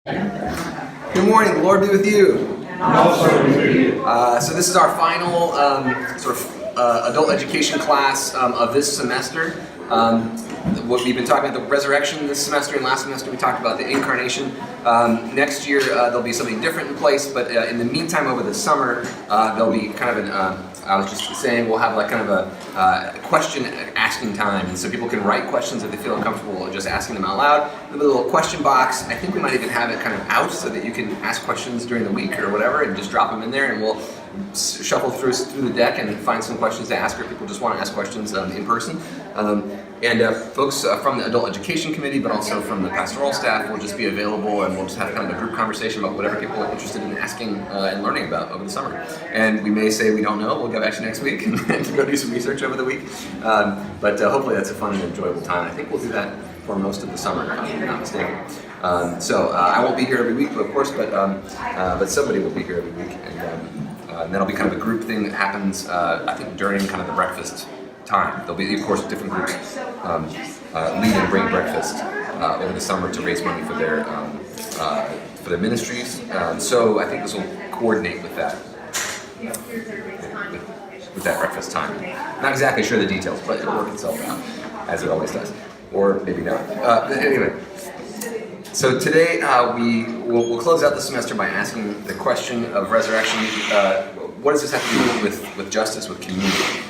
Good morning, the Lord be with you. And also with you. So this is our final adult education class of this semester. What we've been talking about the resurrection this semester, and last semester we talked about the incarnation. Next year there'll be something different in place, but in the meantime over the summer there'll be kind of an, I was just saying, we'll have like kind of a question asking time, and so people can write questions if they feel uncomfortable just asking them out loud. There'll be a little question box. I think we might even have it kind of out so that you can ask questions during the week or whatever and just drop them in there, and we'll shuffle through the deck and find some questions to ask, or people just want to ask questions in person. Folks from the adult education committee, but also from the pastoral staff, will just be available, and we'll just have kind of a group conversation about whatever people are interested in asking and learning about over the summer. And we may say we don't know, we'll get back to you next week and go do some research over the week. But hopefully that's a fun and enjoyable time. I think we'll do that for most of the summer, if I'm not mistaken. I won't be here every week, of course, but somebody will be here every week. And that'll be kind of a group thing that happens, I think, during kind of the breakfast time. There'll be, of course, different groups lead and bring breakfast over the summer to raise money for their ministries. So I think this will coordinate with that breakfast time. Not exactly sure the details, but it'll work itself out, as it always does. Or maybe not. Anyway. So today we'll close out the semester by asking the question of resurrection. What does this have to do with justice, with community?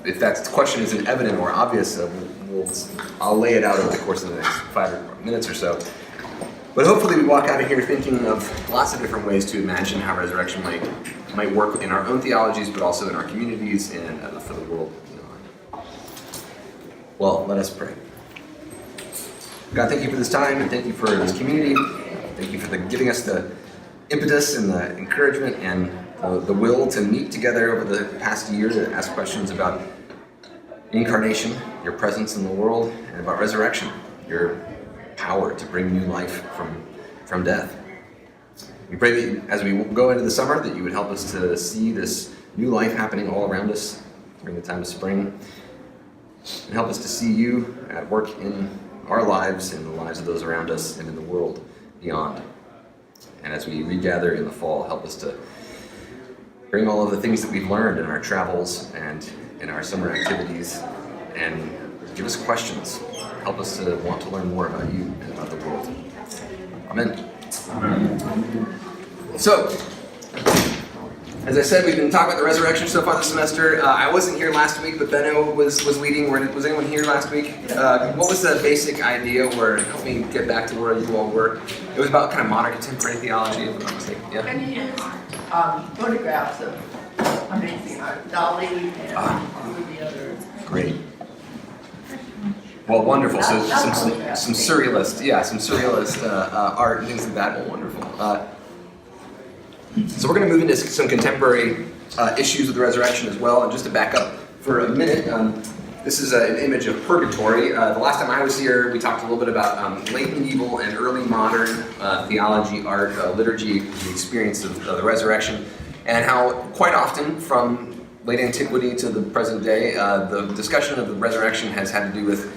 If that question isn't evident or obvious, I'll lay it out over the course of the next 5 minutes or so. But hopefully we walk out of here thinking of lots of different ways to imagine how resurrection might work in our own theologies, but also in our communities and for the world. Well, let us pray. God, thank you for this time, and thank you for this community. Thank you for giving us the impetus and the encouragement and the will to meet together over the past year to ask questions about incarnation, your presence in the world, and about resurrection, your power to bring new life from death. We pray that as we go into the summer that you would help us to see this new life happening all around us during the time of spring, and help us to see you at work in our lives, in the lives of those around us, and in the world beyond. And as we regather in the fall, help us to bring all of the things that we've learned in our travels and in our summer activities, and give us questions. Help us to want to learn more about you and about the world. Amen. Amen. So, as I said, we've been talking about the resurrection so far this semester. I wasn't here last week, but Benno was leading. Was anyone here last week? What was the basic idea? Help me get back to where you all were. It was about kind of modern contemporary theology, if I'm not mistaken. Yeah. And he has photographs of amazing art, Dolly and the other. Great. Well, wonderful. So some surrealist art and things like that. Well, wonderful. So we're going to move into some contemporary issues of the resurrection as well. And just to back up for a minute, this is an image of purgatory. The last time I was here, we talked a little bit about late medieval and early modern theology, art, liturgy, the experience of the resurrection, and how quite often from late antiquity to the present day, the discussion of the resurrection has had to do with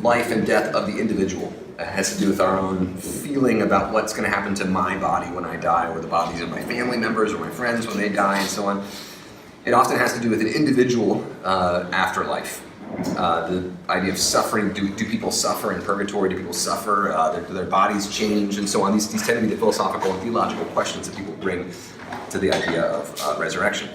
life and death of the individual. It has to do with our own feeling about what's going to happen to my body when I die, or the bodies of my family members or my friends when they die, and so on. It often has to do with an individual afterlife. The idea of suffering, do people suffer in purgatory? Do people suffer? Do their bodies change? And so on. These tend to be the philosophical and theological questions that people bring to the idea of resurrection.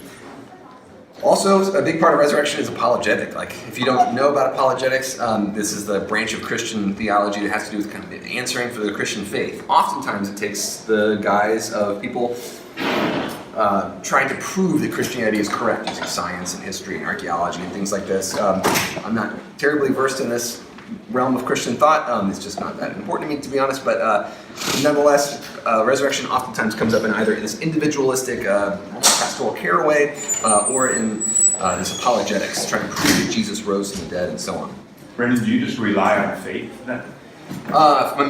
Also, a big part of resurrection is apologetic. Like, if you don't know about apologetics, this is the branch of Christian theology that has to do with kind of answering for the Christian faith. Oftentimes it takes the guise of people trying to prove that Christianity is correct using science and history and archaeology and things like this. I'm not terribly versed in this realm of Christian thought. It's just not that important to me, to be honest, but nonetheless, resurrection oftentimes comes up in either this individualistic, pastoral care way, or in this apologetics, trying to prove that Jesus rose from the dead and so on. Brendan, do you just rely on faith then?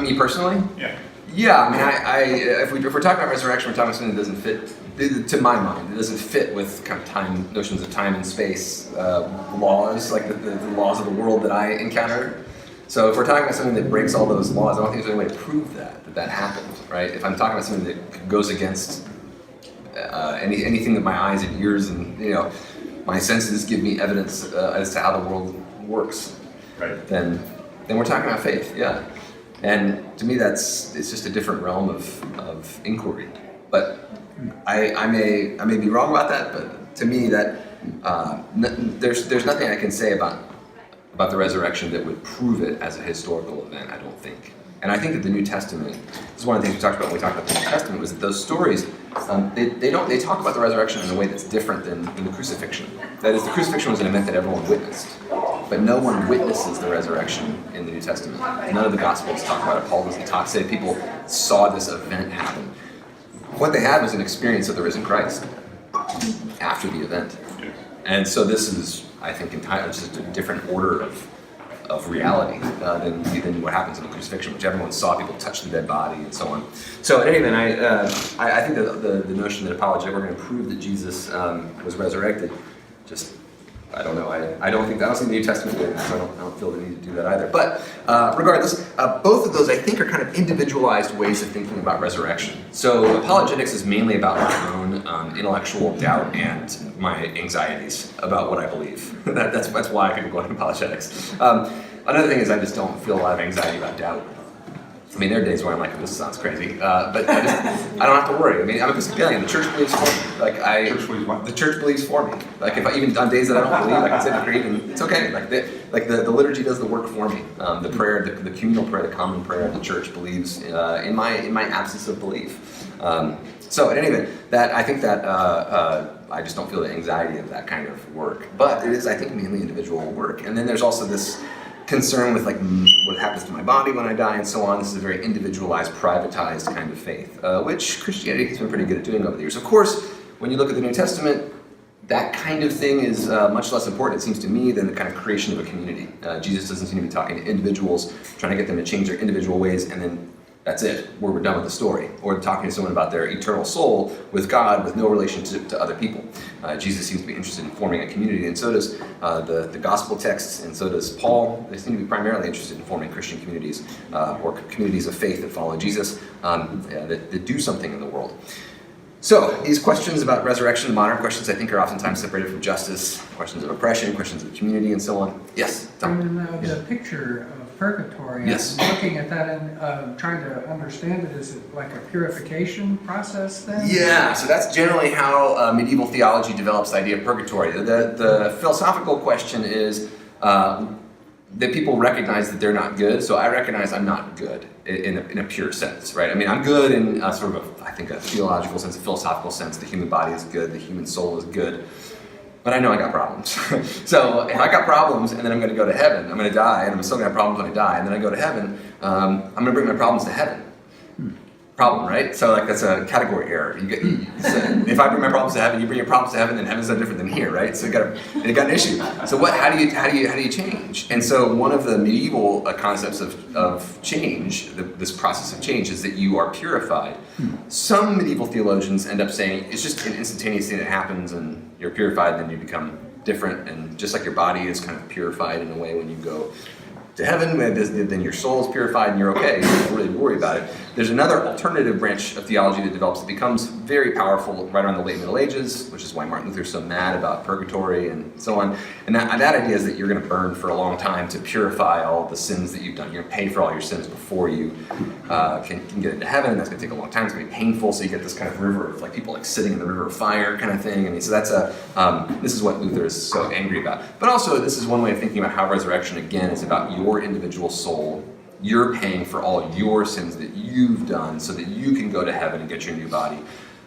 Me personally? Yeah. Yeah, I mean, if we're talking about resurrection, we're talking about something that doesn't fit, to my mind, it doesn't fit with kind of notions of time and space laws, like the laws of the world that I encounter. So if we're talking about something that breaks all those laws, I don't think there's any way to prove that that happened, right? If I'm talking about something that goes against anything that my eyes and ears and my senses give me evidence as to how the world works, Right. then we're talking about faith, yeah. And to me, it's just a different realm of inquiry. But I may be wrong about that, but to me, that there's nothing I can say about the resurrection that would prove it as a historical event, I don't think. And I think that the New Testament, this is one of the things we talked about when we talked about the New Testament, was that those stories, they talk about the resurrection in a way that's different than the crucifixion. That is, the crucifixion was an event that everyone witnessed, but no one witnesses the resurrection in the New Testament. None of the Gospels talk about it. Paul doesn't say people saw this event happen. What they had was an experience of the risen Christ after the event. And so this is, I think, entirely just a different order of reality than what happens in the crucifixion, which everyone saw people touch the dead body and so on. So at any event, I think that the notion that we're going to prove that Jesus was resurrected, just, I don't know. I don't think the New Testament did, so I don't feel the need to do that either. But regardless, both of those I think are kind of individualized ways of thinking about resurrection. So apologetics is mainly about my own intellectual doubt and my anxieties about what I believe. That's why people go into apologetics. Another thing is I just don't feel a lot of anxiety about doubt. I mean, there are days where I'm like, this sounds crazy, but I don't have to worry. I mean, I'm Episcopalian. The church believes for me. The church believes for me. Like, if even on days that I don't believe, I can say the creed, and it's okay. The liturgy does the work for me. The prayer, the communal prayer, the common prayer of the church believes in my absence of belief. So, at any rate, I think that I just don't feel the anxiety of that kind of work. But it is, I think, mainly individual work. And then there's also this concern with what happens to my body when I die and so on. This is a very individualized, privatized kind of faith, which Christianity has been pretty good at doing over the years. Of course, when you look at the New Testament, that kind of thing is much less important, it seems to me, than the kind of creation of a community. Jesus doesn't seem to be talking to individuals, trying to get them to change their individual ways, and then that's it, we're done with the story. Or talking to someone about their eternal soul with God with no relationship to other people. Jesus seems to be interested in forming a community, and so does the gospel texts, and so does Paul. They seem to be primarily interested in forming Christian communities, or communities of faith that follow Jesus, that do something in the world. So, these questions about resurrection, modern questions, I think are oftentimes separated from justice, questions of oppression, questions of community, and so on. Yes, Tom? And the picture of purgatory, yes. I'm looking at that and trying to understand it. Is it like a purification process then? Yeah, so that's generally how medieval theology develops the idea of purgatory. The philosophical question is that people recognize that they're not good, so I recognize I'm not good in a pure sense, right? I mean, I'm good in sort of a theological sense, a philosophical sense. The human body is good, the human soul is good, but I know I got problems. So if I got problems and then I'm going to go to heaven, I'm going to die, and I'm still going to have problems when I die, and then I go to heaven, I'm going to bring my problems to heaven. Problem, right? So that's a category error. If I bring my problems to heaven, you bring your problems to heaven, then heaven's no different than here, right? So you got an issue. So how do you change? And so one of the medieval concepts of change, this process of change, is that you are purified. Some medieval theologians end up saying it's just an instantaneous thing that happens, and you're purified, and then you become different, and just like your body is kind of purified in a way when you go to heaven, then your soul is purified and you're okay. You don't have to really worry about it. There's another alternative branch of theology that develops that becomes very powerful right around the late Middle Ages, which is why Martin Luther's so mad about purgatory and so on. And that idea is that you're going to burn for a long time to purify all the sins that you've done. You're going to pay for all your sins before you can get into heaven, and that's going to take a long time. It's going to be painful, so you get this kind of river of people sitting in the river of fire kind of thing. I mean, so that's this is what Luther is so angry about. But also, this is one way of thinking about how resurrection, again, is about your individual soul. You're paying for all your sins that you've done so that you can go to heaven and get your new body,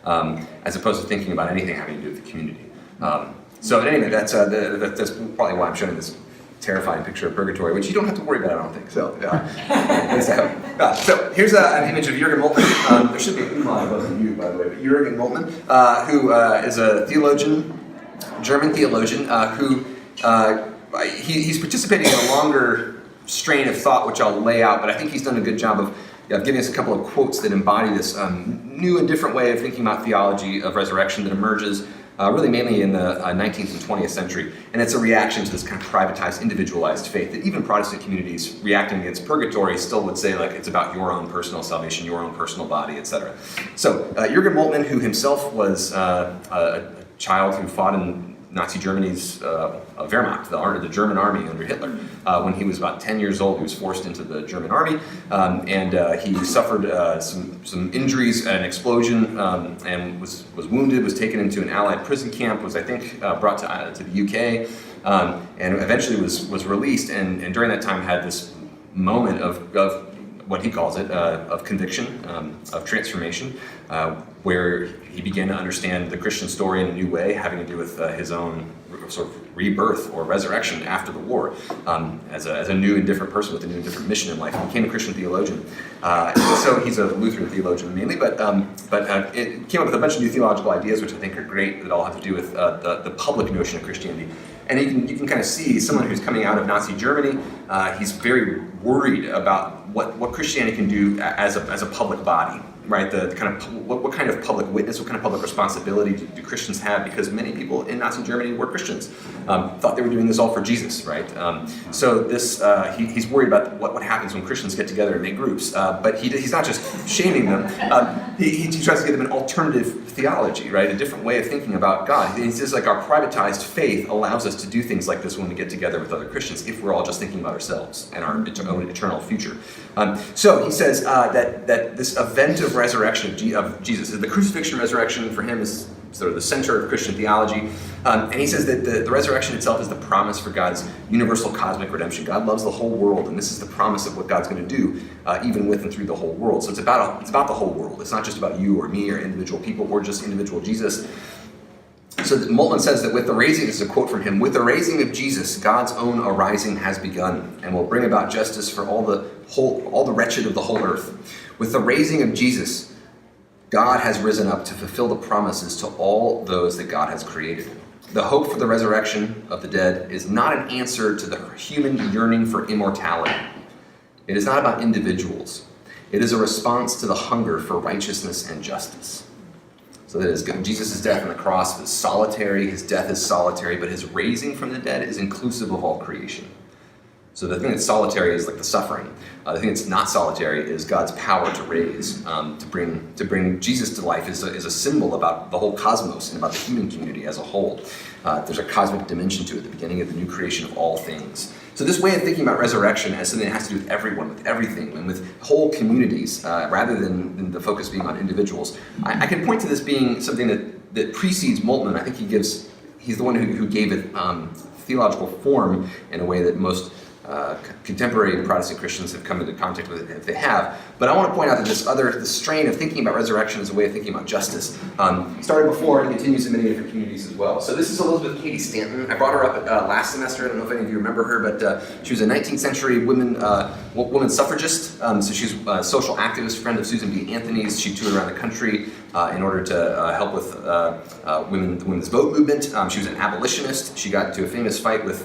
as opposed to thinking about anything having to do with the community. So anyway, that's probably why I'm showing this terrifying picture of purgatory, which you don't have to worry about, I don't think. So, so here's an image of Jürgen Moltmann. There should be a slide of you, by the way, but Jürgen Moltmann, who is a theologian, German theologian, who he's participating in a longer strain of thought, which I'll lay out, but I think he's done a good job of giving us a couple of quotes that embody this new and different way of thinking about theology of resurrection that emerges really mainly in the 19th and 20th century. And it's a reaction to this kind of privatized, individualized faith that even Protestant communities reacting against purgatory still would say, like, it's about your own personal salvation, your own personal body, etc. So Jürgen Moltmann, who himself was a child who fought in Nazi Germany's Wehrmacht, the German army under Hitler. When he was about 10 years old, he was forced into the German army, and he suffered some injuries, an explosion, and was wounded, was taken into an Allied prison camp, was, I think, brought to the UK, and eventually was released, and during that time had this moment of what he calls it, of conviction, of transformation, where he began to understand the Christian story in a new way, having to do with his own sort of rebirth or resurrection after the war, as a new and different person with a new and different mission in life. He became a Christian theologian. So he's a Lutheran theologian mainly, but it came up with a bunch of new theological ideas, which I think are great, that all have to do with the public notion of Christianity. And you can kind of see someone who's coming out of Nazi Germany, he's very worried about what Christianity can do as a public body, right? The kind of what kind of public witness, what kind of public responsibility do Christians have? Because many people in Nazi Germany were Christians, thought they were doing this all for Jesus, right? So this he's worried about what happens when Christians get together and make groups, but he's not just shaming them. He tries to give them an alternative theology, right? A different way of thinking about God. He says, like, our privatized faith allows us to do things like this when we get together with other Christians, if we're all just thinking about ourselves and our own eternal future. So he says that this event of resurrection of Jesus, the crucifixion and resurrection for him is sort of the center of Christian theology. And he says that the resurrection itself is the promise for God's universal cosmic redemption. God loves the whole world, and this is the promise of what God's going to do, even with and through the whole world. So it's about the whole world. It's not just about you or me or individual people or just individual Jesus. So Moltmann says that with the raising, this is a quote from him, with the raising of Jesus, God's own arising has begun and will bring about justice for all the wretched of the whole earth. With the raising of Jesus, God has risen up to fulfill the promises to all those that God has created. The hope for the resurrection of the dead is not an answer to the human yearning for immortality. It is not about individuals. It is a response to the hunger for righteousness and justice. So that is, Jesus' death on the cross was solitary, his death is solitary, but his raising from the dead is inclusive of all creation. So the thing that's solitary is like the suffering. The thing that's not solitary is God's power to raise, to bring Jesus to life is a symbol about the whole cosmos and about the human community as a whole. There's a cosmic dimension to it, the beginning of the new creation of all things. So this way of thinking about resurrection as something that has to do with everyone, with everything, and with whole communities, rather than the focus being on individuals. I can point to this being something that precedes Moltmann. I think he's the one who gave it theological form in a way that most contemporary Protestant Christians have come into contact with it, if they have. But I want to point out that this strain of thinking about resurrection is a way of thinking about justice. Started before and continues in many different communities as well. So this is Elizabeth Cady Stanton. I brought her up last semester. I don't know if any of you remember her, but she was a 19th century woman suffragist. So she's a social activist, friend of Susan B. Anthony's. She toured around the country in order to help with the women's vote movement. She was an abolitionist. She got into a famous fight with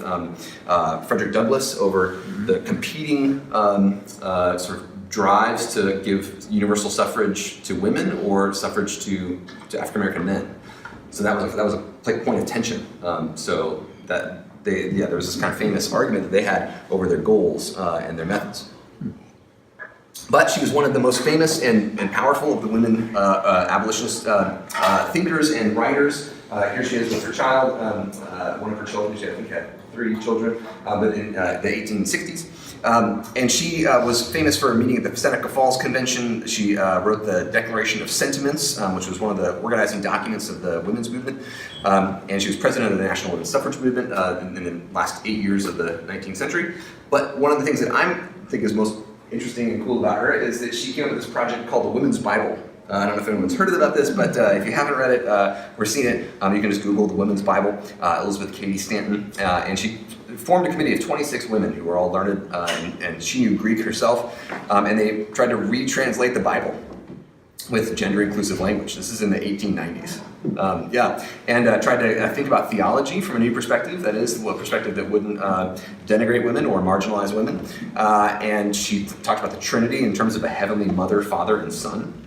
Frederick Douglass over the competing sort of drives to give universal suffrage to women or suffrage to African American men. So that was a point of tension. So that there was this kind of famous argument that they had over their goals and their methods. But she was one of the most famous and powerful of the women abolitionist thinkers and writers. Here she is with her child, one of her children. She, I think, had 3 children, but in the 1860s. And she was famous for a meeting at the Seneca Falls Convention. She wrote the Declaration of Sentiments, which was one of the organizing documents of the women's movement. And she was president of the National Women's Suffrage Movement in the last 8 years of the 19th century. But one of the things that I think is most interesting and cool about her is that she came up with this project called the Women's Bible. I don't know if anyone's heard about this, but if you haven't read it or seen it, you can just Google the Women's Bible, Elizabeth Cady Stanton, and she formed a committee of 26 women who were all learned, and she knew Greek herself, and they tried to retranslate the Bible with gender-inclusive language. This is in the 1890s. Tried to think about theology from a new perspective, that is, a perspective that wouldn't denigrate women or marginalize women. And she talked about the Trinity in terms of a heavenly mother, father, and son.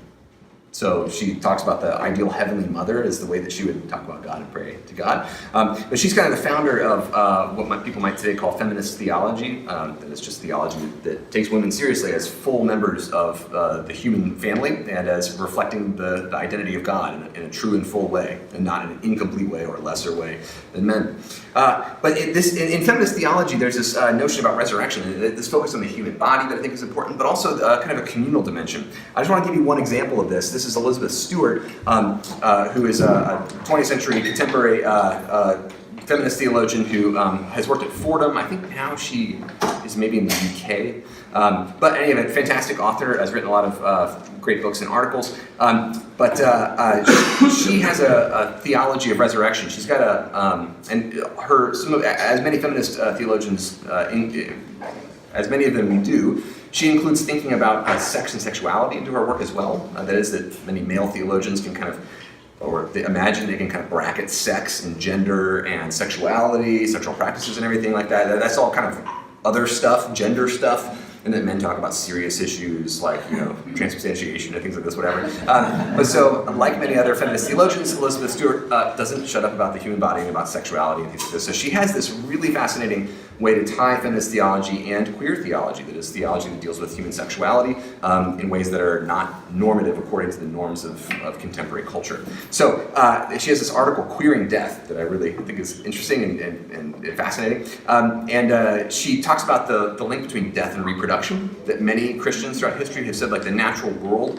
So she talks about the ideal heavenly mother as the way that she would talk about God and pray to God. But she's kind of the founder of what people might today call feminist theology. That is just theology that takes women seriously as full members of the human family and as reflecting the identity of God in a true and full way, and not in an incomplete way or a lesser way than men. But in feminist theology, there's this notion about resurrection, and this focus on the human body that I think is important, but also kind of a communal dimension. I just want to give you one example of this. This is Elizabeth Stuart, who is a 20th century contemporary feminist theologian who has worked at Fordham. I think now she is maybe in the UK. But anyway, fantastic author, has written a lot of great books and articles. But she has a theology of resurrection. She's got as many feminist theologians, as many of them do, she includes thinking about sex and sexuality into her work as well. That is, that many male theologians can kind of, or they imagine they can kind of bracket sex and gender and sexuality, sexual practices and everything like that. That's all kind of other stuff, gender stuff. And then men talk about serious issues like, transubstantiation and things like this, whatever. But so, like many other feminist theologians, Elizabeth Stuart doesn't shut up about the human body and about sexuality and things like this. So she has this really fascinating way to tie feminist theology and queer theology, that is theology that deals with human sexuality in ways that are not normative according to the norms of contemporary culture. So she has this article, Queering Death, that I really think is interesting and fascinating. And she talks about the link between death and reproduction, that many Christians throughout history have said, like, the natural world,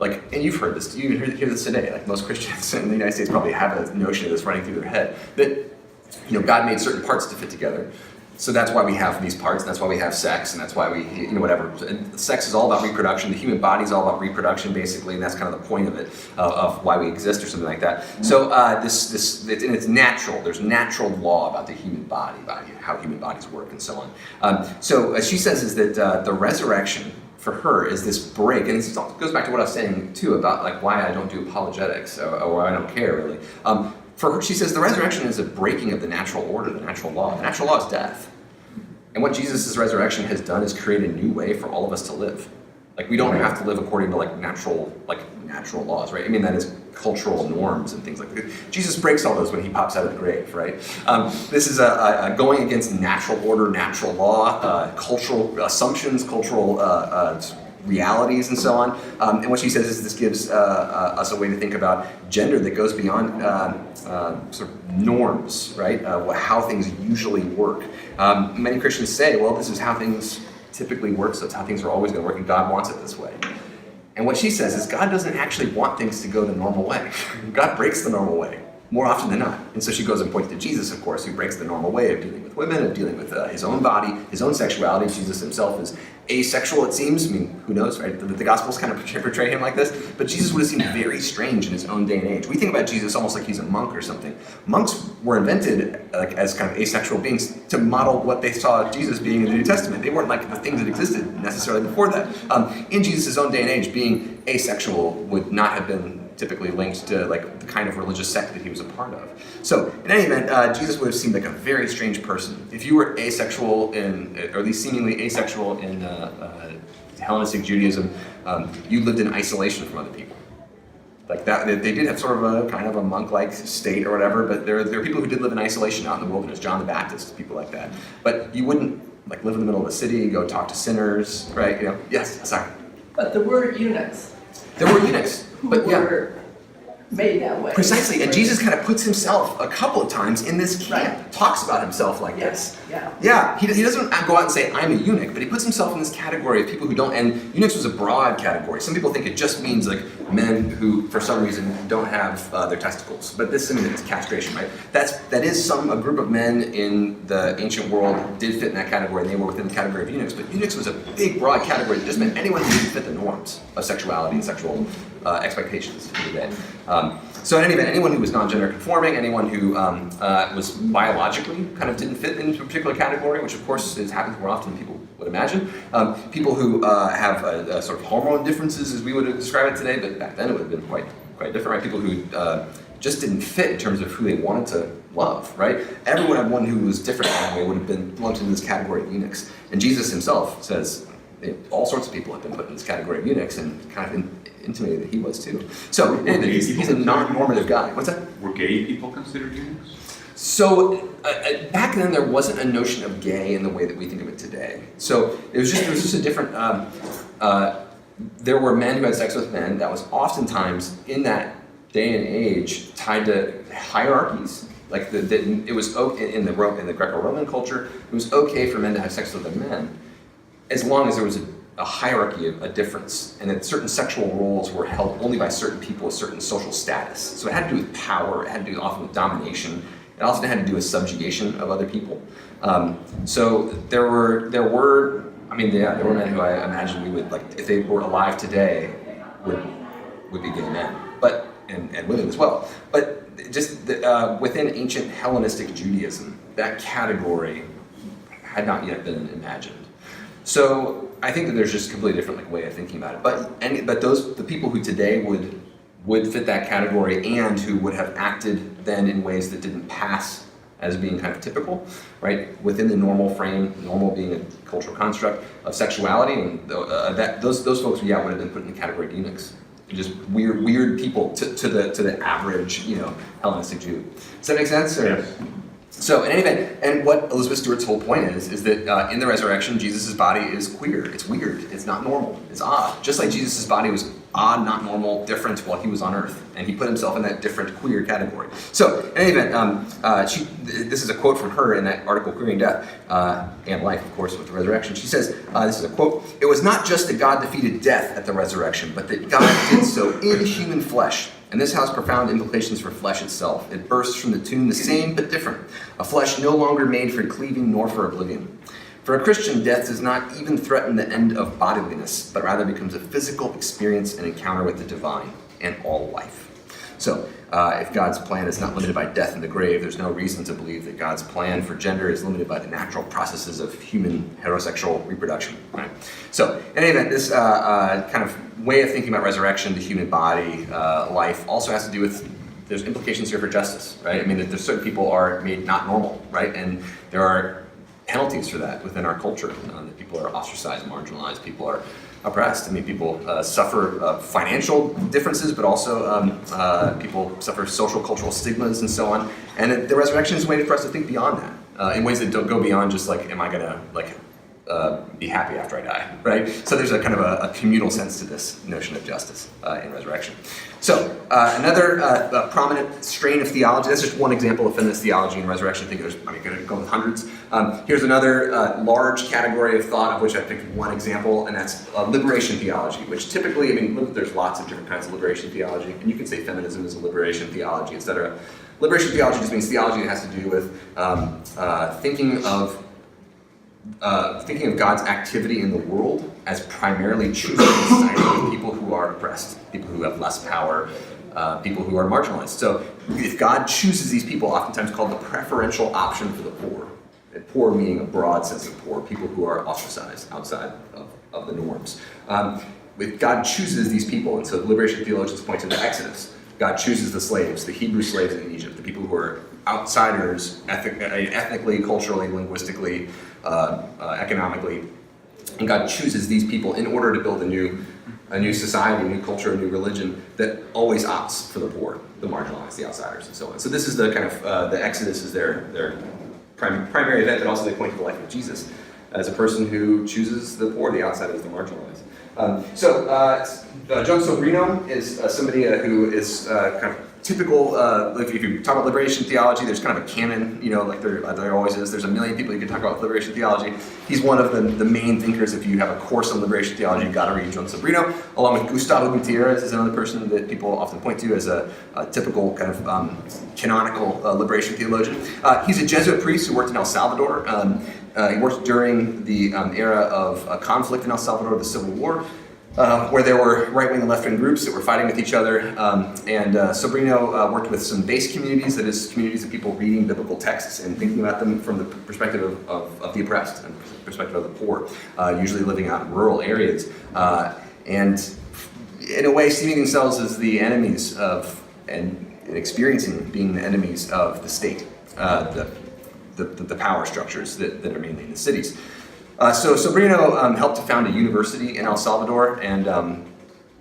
like, and you've heard this, you even hear this today, like most Christians in the United States probably have a notion of this running through their head, that God made certain parts to fit together. So that's why we have these parts, and that's why we have sex, and that's why we, whatever. And sex is all about reproduction. The human body is all about reproduction, basically, and that's kind of the point of it, of why we exist or something like that. So and it's natural. There's natural law about the human body, about how human bodies work, and so on. So as she says, is that the resurrection for her is this break, and this goes back to what I was saying too about like why I don't do apologetics or why I don't care really. For her, she says the resurrection is a breaking of the natural order, the natural law. The natural law is death. And what Jesus' resurrection has done is create a new way for all of us to live. Like, we don't have to live according to natural laws, right? I mean, that is cultural norms and things like that. Jesus breaks all those when he pops out of the grave, right? This is a going against natural order, natural law, cultural assumptions, cultural realities, and so on. And what she says is this gives us a way to think about gender that goes beyond sort of norms, right? How things usually work. Many Christians say, well, this is how things typically work, so it's how things are always going to work, and God wants it this way. And what she says is God doesn't actually want things to go the normal way. God breaks the normal way more often than not. And so she goes and points to Jesus, of course, who breaks the normal way of dealing with women, of dealing with his own body, his own sexuality. Jesus himself is asexual, it seems. I mean, who knows, right? The Gospels kind of portray him like this. But Jesus would have seemed very strange in his own day and age. We think about Jesus almost like he's a monk or something. Monks were invented as kind of asexual beings to model what they saw Jesus being in the New Testament. They weren't like the things that existed necessarily before that. In Jesus' own day and age, being asexual would not have been typically linked to like the kind of religious sect that he was a part of. So in any event, Jesus would have seemed like a very strange person. If you were asexual or at least seemingly asexual in Hellenistic Judaism, you lived in isolation from other people. Like that, they did have sort of a kind of a monk-like state or whatever, but there are people who did live in isolation out in the wilderness, John the Baptist, people like that. But you wouldn't like live in the middle of the city, go talk to sinners, right? Yes, sorry. But there were eunuchs. There were eunuchs. Who but were made that way. Precisely, and Jesus kind of puts himself a couple of times in this camp, talks about himself like this. Yeah, he doesn't go out and say, I'm a eunuch, but he puts himself in this category of people who don't, and eunuchs was a broad category. Some people think it just means like men who, for some reason, don't have their testicles, but this is castration, right? That is a group of men in the ancient world did fit in that category, and they were within the category of eunuchs, but eunuchs was a big, broad category that just meant anyone who didn't fit the norms of sexuality and sexual expectations of the day. So in any event, anyone who was non-gender conforming, anyone who was biologically kind of didn't fit into a particular category, which of course happens more often than people would imagine. People who have a sort of hormone differences, as we would describe it today, but back then it would have been quite different, right? People who just didn't fit in terms of who they wanted to love, right? Everyone who was different that way would have been lumped into this category of eunuchs. And Jesus himself says, all sorts of people have been put in this category of eunuchs, and kind of intimated that he was too. So anyway, he's a non-normative guy. What's that? Were gay people considered eunuchs? So back then there wasn't a notion of gay in the way that we think of it today. So it was just a different. There were men who had sex with men. That was oftentimes in that day and age tied to hierarchies. Like it was okay in the Greco-Roman culture. It was okay for men to have sex with other men, as long as there was a hierarchy of a difference, and that certain sexual roles were held only by certain people with certain social status. So it had to do with power. It had to do often with domination. It often had to do with subjugation of other people. So there were men who I imagine we would, like, if they were alive today, would be gay men, but and women as well. But just within ancient Hellenistic Judaism, that category had not yet been imagined. So I think that there's just a completely different way of thinking about it. But the people who today would fit that category and who would have acted then in ways that didn't pass as being kind of typical, right, within the normal frame, normal being a cultural construct of sexuality, and those folks, would have been put in the category of eunuchs. Just weird people to the average, Hellenistic Jew. Does that make sense? Yes. So in any event, and what Elizabeth Stuart's whole point is that in the resurrection, Jesus' body is queer. It's weird. It's not normal. It's odd. Just like Jesus' body was odd, not normal, different while he was on earth. And he put himself in that different queer category. So in any event, this is a quote from her in that article, Queering Death and Life, of course, with the resurrection. She says, this is a quote, "It was not just that God defeated death at the resurrection, but that God did so in human flesh. And this has profound implications for flesh itself. It bursts from the tomb the same but different, a flesh no longer made for cleaving nor for oblivion. For a Christian, death does not even threaten the end of bodiliness, but rather becomes a physical experience and encounter with the divine and all life." So, if God's plan is not limited by death in the grave, there's no reason to believe that God's plan for gender is limited by the natural processes of human heterosexual reproduction. Right? So, in any event, this kind of way of thinking about resurrection, the human body, life, also has to do with, there's implications here for justice, right? I mean, there's certain people are made not normal, right? And there are penalties for that within our culture. That people are ostracized, marginalized, people are oppressed. I mean, people suffer financial differences, but also people suffer social, cultural stigmas and so on. And the resurrection is a way for us to think beyond that, in ways that don't go beyond just like, am I gonna be happy after I die, right? So there's a kind of a communal sense to this notion of justice in resurrection. So another prominent strain of theology, that's just one example of feminist theology and resurrection. I think going to go with hundreds. Here's another large category of thought, of which I picked one example, and that's liberation theology, which typically, there's lots of different kinds of liberation theology, and you can say feminism is a liberation theology, etc. Liberation theology just means theology that has to do with thinking of God's activity in the world as primarily choosing a society with people who are oppressed, people who have less power, people who are marginalized. So if God chooses these people, oftentimes called the preferential option for the poor, and poor meaning a broad sense of poor, people who are ostracized outside of the norms. If God chooses these people, and so liberation theologians point to the Exodus, God chooses the slaves, the Hebrew slaves in Egypt, the people who are outsiders ethnically, culturally, linguistically, economically, and God chooses these people in order to build a new society, a new culture, a new religion that always opts for the poor, the marginalized, the outsiders, and so on. So this is the kind of the Exodus is their primary event, but also they point to the life of Jesus as a person who chooses the poor, the outsiders, the marginalized. John Sobrino is somebody who is kind of typical, if you talk about liberation theology, there's kind of a canon, like there always is. There's a million people you can talk about with liberation theology. He's one of the main thinkers. If you have a course on liberation theology, you've got to read John Sobrino, along with Gustavo Gutierrez is another person that people often point to as a typical kind of canonical liberation theologian. He's a Jesuit priest who worked in El Salvador. He worked during the era of conflict in El Salvador, the Civil War, where there were right-wing and left-wing groups that were fighting with each other. And Sobrino worked with some base communities, that is, communities of people reading biblical texts and thinking about them from the perspective of the oppressed and perspective of the poor, usually living out in rural areas. And in a way, seeing themselves as the enemies of, and experiencing being the enemies of the state, the power structures that are mainly in the cities. So Sobrino helped to found a university in El Salvador, and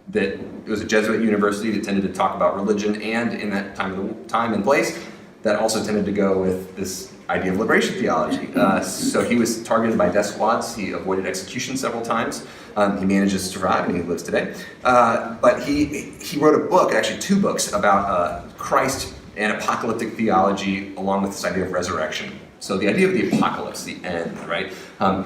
that it was a Jesuit university that tended to talk about religion, and in that time and place, that also tended to go with this idea of liberation theology. So he was targeted by death squads. He avoided execution several times. He manages to survive, and he lives today. But he wrote a book, actually 2 books, about Christ and apocalyptic theology, along with this idea of resurrection. So the idea of the apocalypse, the end, right?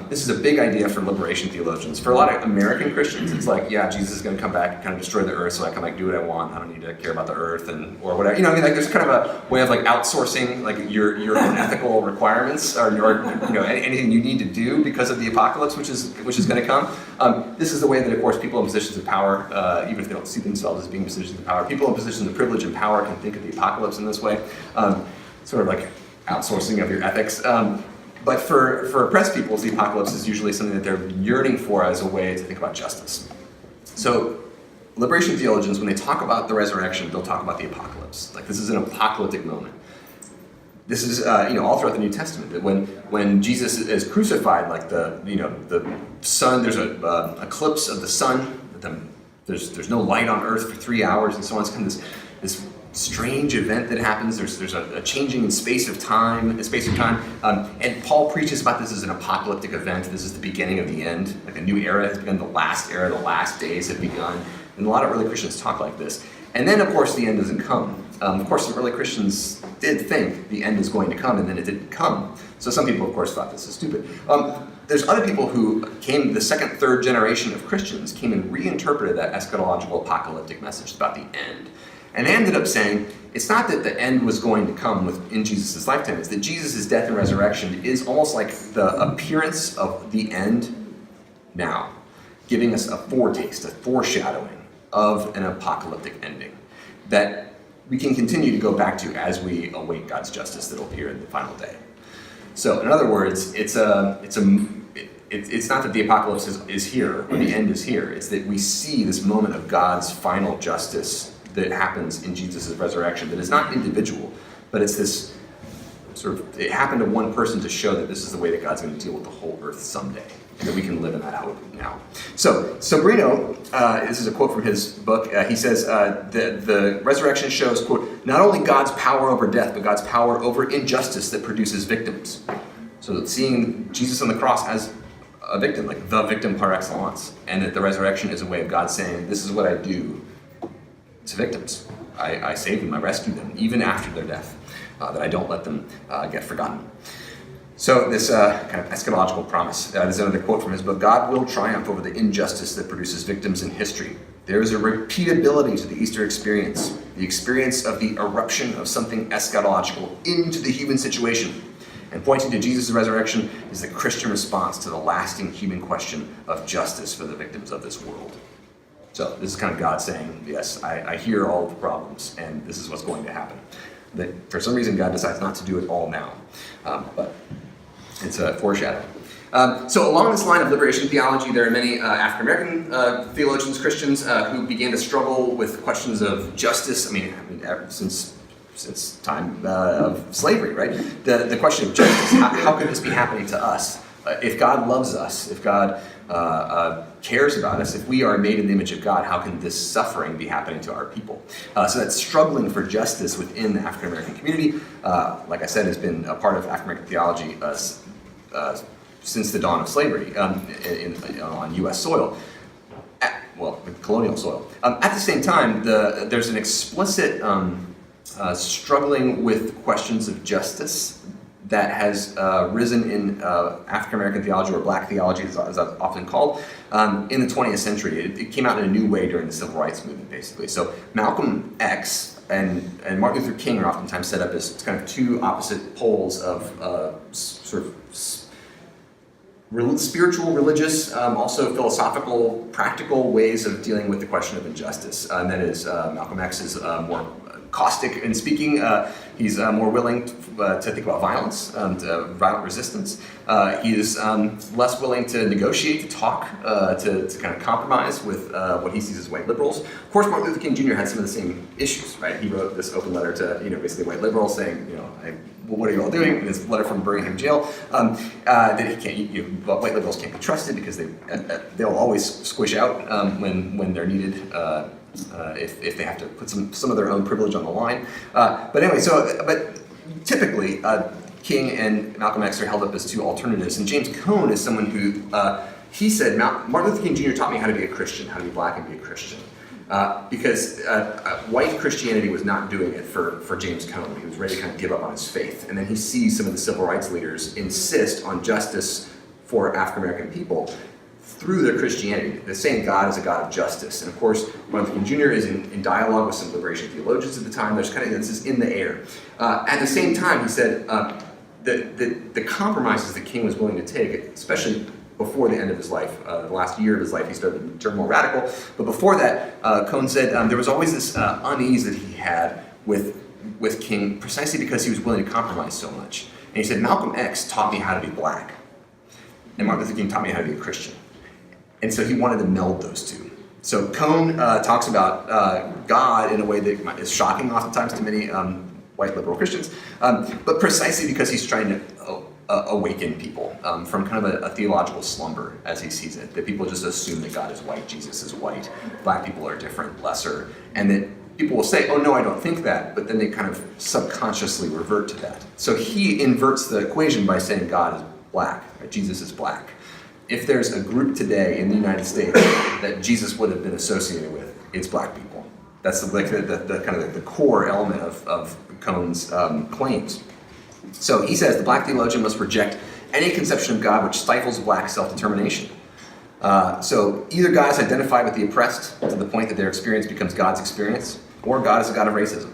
This is a big idea for liberation theologians. For a lot of American Christians, it's like, yeah, Jesus is going to come back and kind of destroy the earth, so I can like do what I want. I don't need to care about the earth or whatever. You know, I mean, like there's kind of a way of like outsourcing like your own ethical requirements or your anything you need to do because of the apocalypse, which is going to come. This is the way that, of course, people in positions of power, even if they don't see themselves as being in positions of power, people in positions of privilege and power can think of the apocalypse in this way, sort of like outsourcing of your ethics. But for oppressed peoples, the apocalypse is usually something that they're yearning for as a way to think about justice. So liberation theologians, when they talk about the resurrection, they'll talk about the apocalypse. Like this is an apocalyptic moment. This is all throughout the New Testament, that when Jesus is crucified, like the sun, there's a eclipse of the sun. There's no light on earth for 3 hours, and so on. It's kind of this strange event that happens. There's a changing in space of time, and Paul preaches about this as an apocalyptic event. This is the beginning of the end. Like a new era has begun. The last era, the last days have begun. And a lot of early Christians talk like this. And then, of course, the end doesn't come. Of course, some early Christians did think the end is going to come, and then it didn't come. So some people, of course, thought this is stupid. There's other people who came, the second, third generation of Christians, came and reinterpreted that eschatological apocalyptic message about the end. And they ended up saying, it's not that the end was going to come in Jesus' lifetime, it's that Jesus' death and resurrection is almost like the appearance of the end now, giving us a foretaste, a foreshadowing of an apocalyptic ending that we can continue to go back to as we await God's justice that will appear in the final day. So, in other words, it's not that the apocalypse is here or the end is here. It's that we see this moment of God's final justice that happens in Jesus' resurrection, that is not individual, but it's this sort of, it happened to one person to show that this is the way that God's going to deal with the whole earth someday, and that we can live in that hope now. So, Sobrino, this is a quote from his book, he says, the resurrection shows, quote, not only God's power over death, but God's power over injustice that produces victims. So seeing Jesus on the cross as a victim, like the victim par excellence, and that the resurrection is a way of God saying, this is what I do to victims. I save them, I rescue them, even after their death, that I don't let them get forgotten. So this kind of eschatological promise, there's another quote from his book, God will triumph over the injustice that produces victims in history. There is a repeatability to the Easter experience, the experience of the eruption of something eschatological into the human situation. And pointing to Jesus' resurrection is the Christian response to the lasting human question of justice for the victims of this world. So this is kind of God saying, yes, I hear all of the problems, and this is what's going to happen. That for some reason God decides not to do it all now, but it's a foreshadowing. So along this line of liberation theology, there are many African-American theologians, Christians, who began to struggle with questions of justice. I mean ever since time of slavery, right? The question of justice, how could this be happening to us? If God loves us, if God cares about us, if we are made in the image of God, how can this suffering be happening to our people? So that struggling for justice within the African-American community, like I said, has been a part of African-American theology since the dawn of slavery on U.S. soil. Colonial soil. At the same time, there's an explicit struggling with questions of justice that has risen in African-American theology, or Black theology, as it's often called, in the 20th century. It came out in a new way during the Civil Rights Movement, basically. So Malcolm X and Martin Luther King are oftentimes set up as kind of two opposite poles of sort of spiritual, religious, also philosophical, practical ways of dealing with the question of injustice. And that is, Malcolm X is more caustic in speaking. He's more willing to think about violence, violent resistance. He is less willing to negotiate, to talk, to kind of compromise with what he sees as white liberals. Of course, Martin Luther King Jr. had some of the same issues, right? He wrote this open letter to, basically white liberals saying, well, what are you all doing? In his letter from Birmingham jail, that he can't, white liberals can't be trusted because they'll always squish out when they're needed. If they have to put some of their own privilege on the line. But anyway, but typically, King and Malcolm X are held up as two alternatives. And James Cone is someone who, he said, Martin Luther King Jr. taught me how to be a Christian, how to be black and be a Christian. Because white Christianity was not doing it for James Cone. He was ready to kind of give up on his faith. And then he sees some of the civil rights leaders insist on justice for African American people through their Christianity. They're saying God is a God of justice. And of course, Martin Luther King Jr. is in dialogue with some liberation theologians at the time. There's kind of, this is in the air. At the same time, he said the compromises that King was willing to take, especially before the end of his life, the last year of his life, he started to turn more radical. But before that, Cone said there was always this unease that he had with King, precisely because he was willing to compromise so much. And he said, Malcolm X taught me how to be black, and Martin Luther King taught me how to be a Christian. And so he wanted to meld those two. So Cone talks about God in a way that is shocking oftentimes to many white liberal Christians, but precisely because he's trying to awaken people from kind of a theological slumber as he sees it, that people just assume that God is white, Jesus is white, black people are different, lesser, and that people will say, oh no, I don't think that, but then they kind of subconsciously revert to that. So he inverts the equation by saying God is black, right? Jesus is black. If there's a group today in the United States that Jesus would have been associated with, it's black people. That's the core element of Cone's claims. So he says the black theologian must reject any conception of God which stifles black self-determination. So either God is identified with the oppressed to the point that their experience becomes God's experience, or God is a God of racism.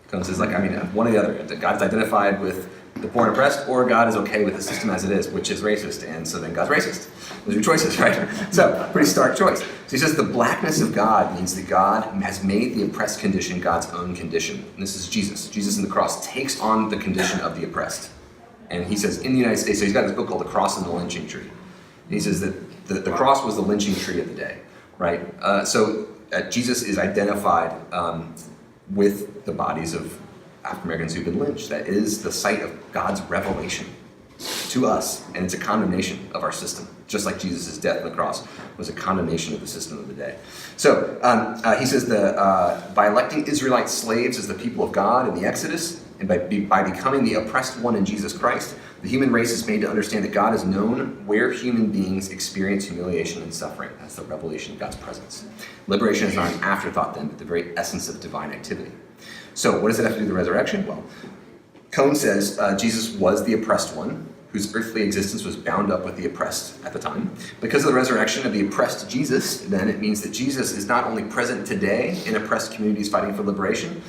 Cone says, one or the other. That God is identified with the poor and oppressed, or God is okay with the system as it is, which is racist, and so then God's racist. Those are your choices, right? So, pretty stark choice. So he says the blackness of God means that God has made the oppressed condition God's own condition. And this is Jesus. Jesus in the cross takes on the condition of the oppressed. And he says in the United States, so he's got this book called The Cross and the Lynching Tree. And he says that the cross was the lynching tree of the day, right? So Jesus is identified with the bodies of African Americans who've been lynched. That is the site of God's revelation to us, and it's a condemnation of our system, just like Jesus' death on the cross was a condemnation of the system of the day. So he says by electing Israelite slaves as the people of God in the Exodus, and by becoming the oppressed one in Jesus Christ, the human race is made to understand that God is known where human beings experience humiliation and suffering. That's the revelation of God's presence. Liberation is not an afterthought then, but the very essence of divine activity. So what does it have to do with the resurrection? Well, Cone says Jesus was the oppressed one, whose earthly existence was bound up with the oppressed at the time. Because of the resurrection of the oppressed Jesus, then it means that Jesus is not only present today in oppressed communities fighting for liberation,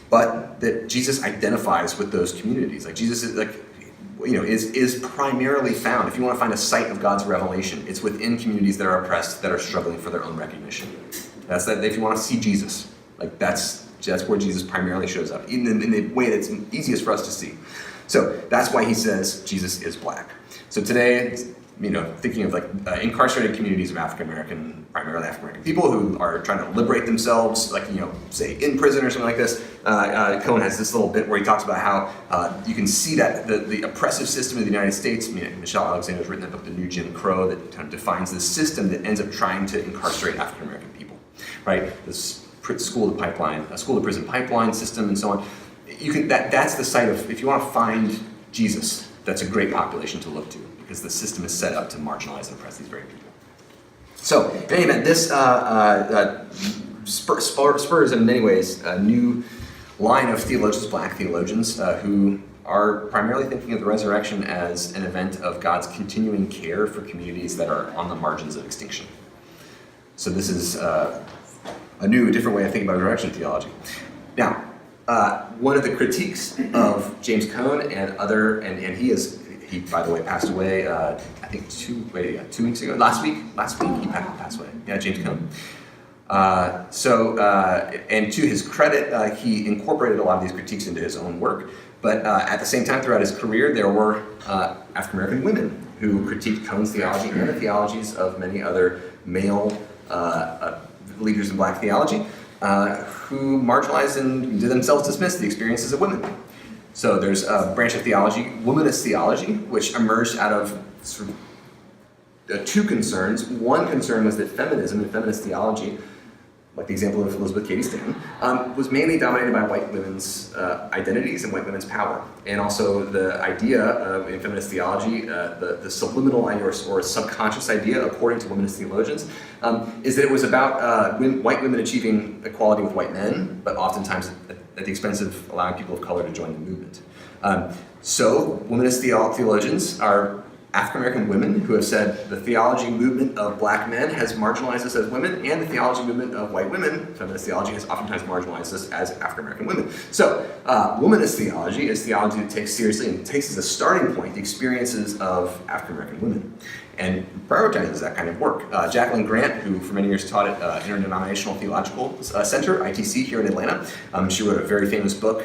but that Jesus identifies with those communities. Like Jesus is primarily found. If you want to find a site of God's revelation, it's within communities that are oppressed, that are struggling for their own recognition. That's that. If you want to see Jesus, that's where Jesus primarily shows up, in the way that's easiest for us to see. So that's why he says Jesus is black. So today, thinking of incarcerated communities of primarily African American people who are trying to liberate themselves, say in prison or something like this. Cone has this little bit where he talks about how you can see that the oppressive system of the United States. Michelle Alexander's written a book, The New Jim Crow, that kind of defines this system that ends up trying to incarcerate African American people, right? This school to prison pipeline system, and so on. That's the site of, if you want to find Jesus, that's a great population to look to, because the system is set up to marginalize and oppress these very people. So, in any event, this spurs in many ways a new line of theologians, black theologians, who are primarily thinking of the resurrection as an event of God's continuing care for communities that are on the margins of extinction. So this is a different way of thinking about resurrection theology. Now, one of the critiques of James Cone and he by the way passed away, I think 2 weeks ago, last week he passed away. Yeah, James Cone. And to his credit, he incorporated a lot of these critiques into his own work. But at the same time, throughout his career, there were African American women who critiqued Cone's theology and the theologies of many other male leaders in black theology, who marginalized and did themselves dismiss the experiences of women. So there's a branch of theology, womanist theology, which emerged out of sort of two concerns. One concern was that feminism and feminist theology, like the example of Elizabeth Cady Stanton, was mainly dominated by white women's identities and white women's power. And also the idea of, in feminist theology, the subliminal or subconscious idea, according to womenist theologians, is that it was about white women achieving equality with white men, but oftentimes at the expense of allowing people of color to join the movement. So womanist theologians are African American women who have said the theology movement of black men has marginalized us as women, and the theology movement of white women, feminist theology, has oftentimes marginalized us as African American women. So, womanist theology is theology that takes seriously and takes as a starting point the experiences of African American women and prioritizes that kind of work. Jacqueline Grant, who for many years taught at Interdenominational Theological Center, ITC, here in Atlanta, she wrote a very famous book.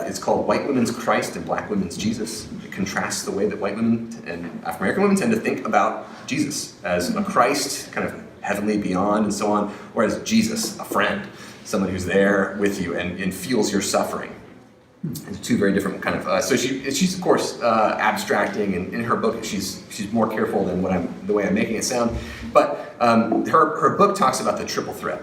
It's called White Women's Christ and Black Women's Jesus. It contrasts the way that white women and African American women tend to think about Jesus as a Christ, kind of heavenly beyond and so on, or as Jesus, a friend, someone who's there with you and feels your suffering. It's two very different kind of. So she's of course abstracting, and in her book she's more careful than the way I'm making it sound. But her book talks about the triple threat.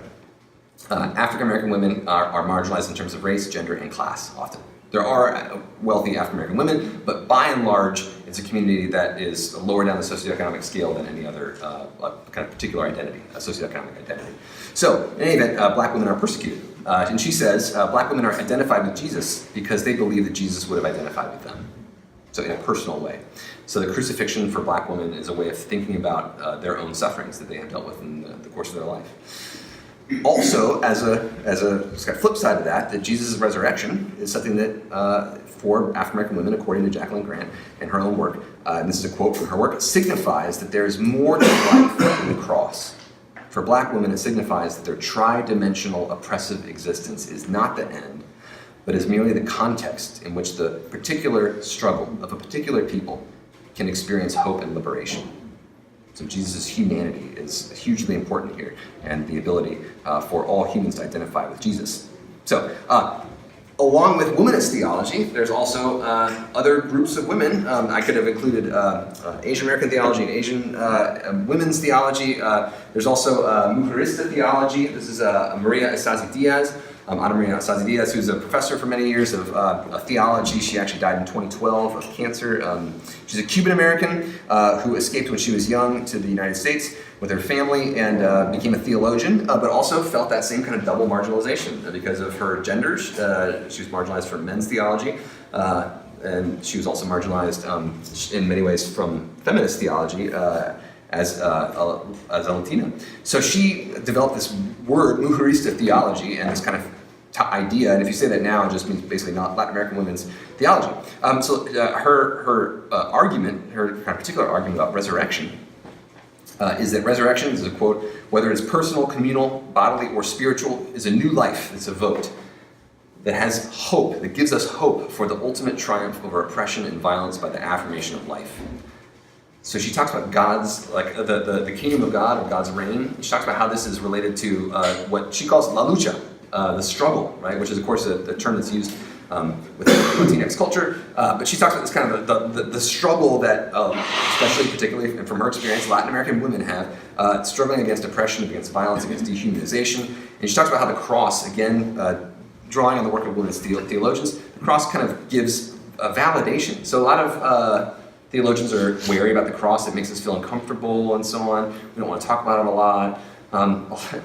African American women are marginalized in terms of race, gender, and class often. There are wealthy African American women, but by and large, it's a community that is lower down the socioeconomic scale than any other kind of particular identity, socioeconomic identity. So, in any event, black women are persecuted. And she says, black women are identified with Jesus because they believe that Jesus would have identified with them. So in a personal way. So the crucifixion for black women is a way of thinking about their own sufferings that they have dealt with in the course of their life. Also, as a kind of flip side of that Jesus' resurrection is something that, for African American women, according to Jacqueline Grant and her own work, and this is a quote from her work, signifies that there is more to life than the cross. For black women, it signifies that their tri-dimensional oppressive existence is not the end, but is merely the context in which the particular struggle of a particular people can experience hope and liberation. So Jesus' humanity is hugely important here, and the ability for all humans to identify with Jesus. So, along with womanist theology, there's also other groups of women. I could have included Asian American theology and Asian women's theology. There's also Mujerista theology. This is Maria Isazi Diaz. Ana Maria Isazi Diaz, who's a professor for many years of theology. She actually died in 2012 of cancer. She's a Cuban American who escaped when she was young to the United States with her family and became a theologian, but also felt that same kind of double marginalization because of her genders. She was marginalized from men's theology, and she was also marginalized in many ways from feminist theology as a Latina. So she developed this word, mujerista theology, and this kind of idea, and if you say that now, it just means basically not Latin American women's theology. Her argument, her kind of particular argument about resurrection, is that resurrection, this is a quote, whether it's personal, communal, bodily, or spiritual, is a new life that's evoked, that has hope, that gives us hope for the ultimate triumph over oppression and violence by the affirmation of life. So she talks about God's, like the kingdom of God, or God's reign. She talks about how this is related to what she calls la lucha, the struggle, right? Which is, of course, a term that's used with Latinx culture. But she talks about this kind of the struggle that, especially particularly from her experience, Latin American women have, struggling against oppression, against violence, against dehumanization. And she talks about how the cross, again, drawing on the work of women's theologians, the cross kind of gives a validation. So a lot of theologians are wary about the cross. It makes us feel uncomfortable and so on. We don't want to talk about it a lot.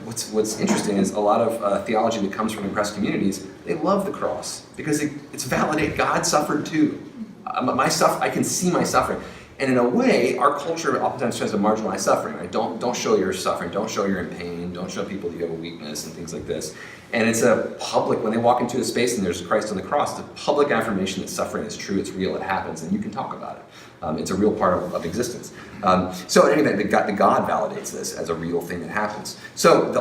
What's interesting is a lot of theology that comes from oppressed communities, they love the cross because it's validate. God suffered too. I can see my suffering. And in a way, our culture oftentimes tries to marginalize suffering, right? Don't show your suffering, don't show you're in pain, don't show people that you have a weakness and things like this. And it's a public, when they walk into a space and there's Christ on the cross, it's a public affirmation that suffering is true, it's real, it happens, and you can talk about it. It's a real part of existence. So in any event, the God validates this as a real thing that happens. So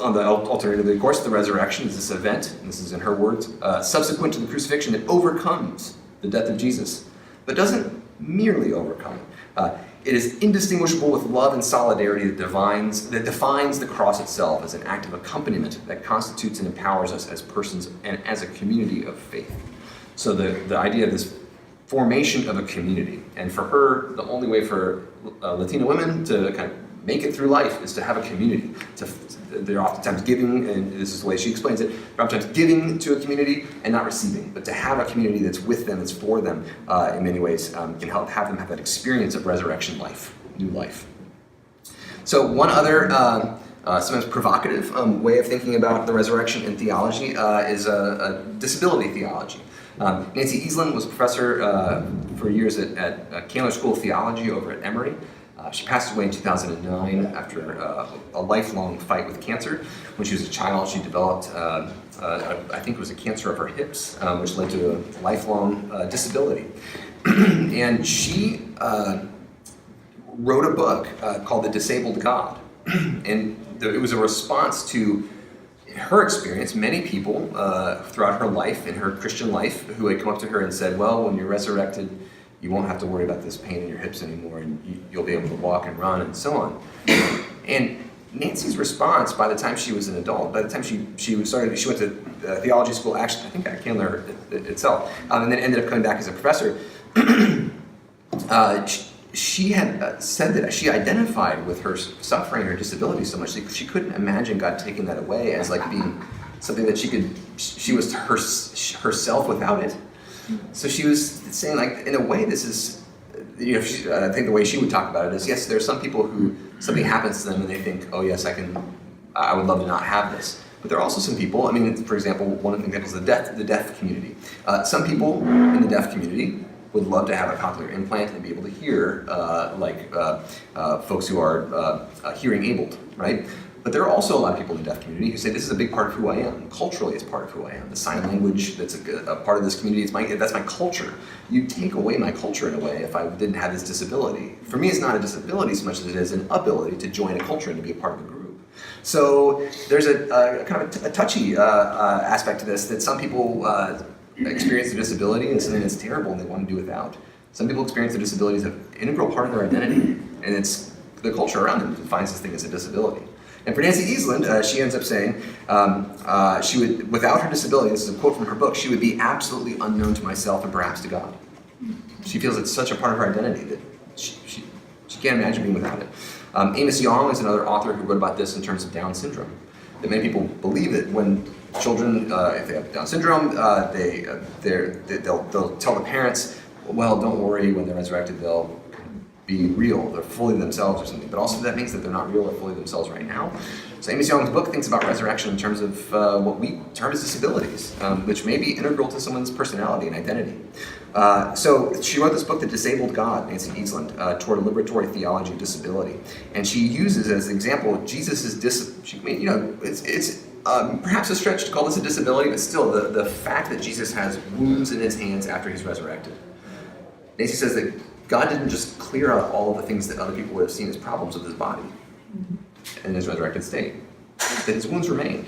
on the alternative, of course, the resurrection is this event, and this is in her words, subsequent to the crucifixion that overcomes the death of Jesus, but doesn't merely overcome it. It is indistinguishable with love and solidarity that defines the cross itself as an act of accompaniment that constitutes and empowers us as persons and as a community of faith. So the idea of this formation of a community, and for her, the only way for Latina women to kind of make it through life is to have a community. They're oftentimes giving, and this is the way she explains it, they're oftentimes giving to a community and not receiving, but to have a community that's with them, that's for them, in many ways, can help have them have that experience of resurrection life, new life. So one other, sometimes provocative way of thinking about the resurrection in theology is a disability theology. Nancy Easland was a professor for years at Candler School of Theology over at Emory. She passed away in 2009 after a lifelong fight with cancer. When she was a child, she developed, I think it was a cancer of her hips, which led to a lifelong disability. And she wrote a book called The Disabled God. And it was a response to her experience. Many people throughout her life, in her Christian life, who had come up to her and said, well, when you're resurrected, you won't have to worry about this pain in your hips anymore, and you'll be able to walk and run and so on. And Nancy's response, by the time she was an adult, by the time she went to theology school, actually, I think at Candler itself, and then ended up coming back as a professor, she had said that she identified with her suffering, her disability so much that she couldn't imagine God taking that away as like being something that she was herself without it. So she was saying, like, in a way, this is, I think the way she would talk about it is, yes, there are some people who something happens to them and they think, oh yes, I would love to not have this. But there are also some people, I mean, for example, one of the examples is the deaf community. Some people in the deaf community would love to have a cochlear implant and be able to hear like folks who are hearing abled, right? But there are also a lot of people in the deaf community who say this is a big part of who I am. Culturally, it's part of who I am. The sign language, that's a part of this community, that's my culture. You take away my culture in a way if I didn't have this disability. For me, it's not a disability so much as it is an ability to join a culture and to be a part of a group. So there's a kind of a touchy aspect to this, that some people experience a disability and something that's terrible and they want to do without. Some people experience a disability as an integral part of their identity, and it's the culture around them that defines this thing as a disability. And for Nancy Easland, she ends up saying, she would, without her disability, this is a quote from her book, she would be absolutely unknown to myself and perhaps to God. She feels it's such a part of her identity that she can't imagine being without it. Amos Yong is another author who wrote about this in terms of Down syndrome. That many people believe that when children, if they have Down syndrome, they'll tell the parents, well, don't worry, when they're resurrected, they'll be real, they're fully themselves or something, but also that means that they're not real or fully themselves right now. So Amos Yong's book thinks about resurrection in terms of what we term as disabilities, which may be integral to someone's personality and identity. So she wrote this book, The Disabled God, Nancy Easland, toward a liberatory theology of disability. And she uses as an example Jesus' it's perhaps a stretch to call this a disability, but still the fact that Jesus has wounds in his hands after he's resurrected. Nancy says that God didn't just clear out all of the things that other people would have seen as problems with his body in his resurrected state, that his wounds remained.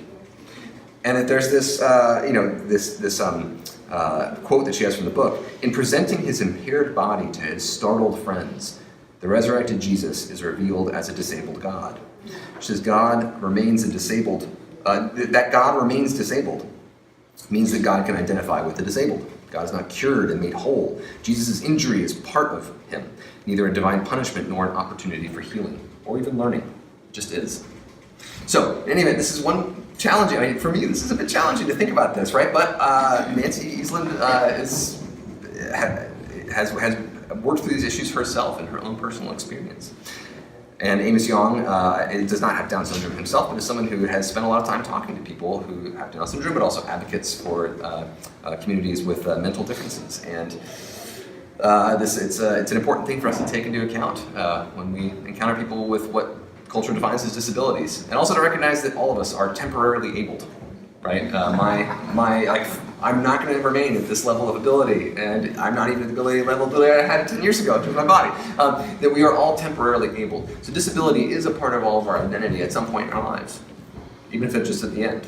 And that there's this, quote that she has from the book, in presenting his impaired body to his startled friends, the resurrected Jesus is revealed as a disabled God. She says God remains disabled means that God can identify with the disabled. God is not cured and made whole. Jesus' injury is part of him, neither a divine punishment nor an opportunity for healing, or even learning. It just is. So, in any event, this is one challenging. I mean, for me, this is a bit challenging to think about this, right? But Nancy Easland has worked through these issues herself in her own personal experience. And Amos Yong does not have Down syndrome himself, but is someone who has spent a lot of time talking to people who have Down syndrome, but also advocates for communities with mental differences. And It's an important thing for us to take into account when we encounter people with what culture defines as disabilities, and also to recognize that all of us are temporarily abled, right? I'm not going to remain at this level of ability, and I'm not even at the level of ability I had 10 years ago in terms of my body. That we are all temporarily able. So disability is a part of all of our identity at some point in our lives, even if it's just at the end.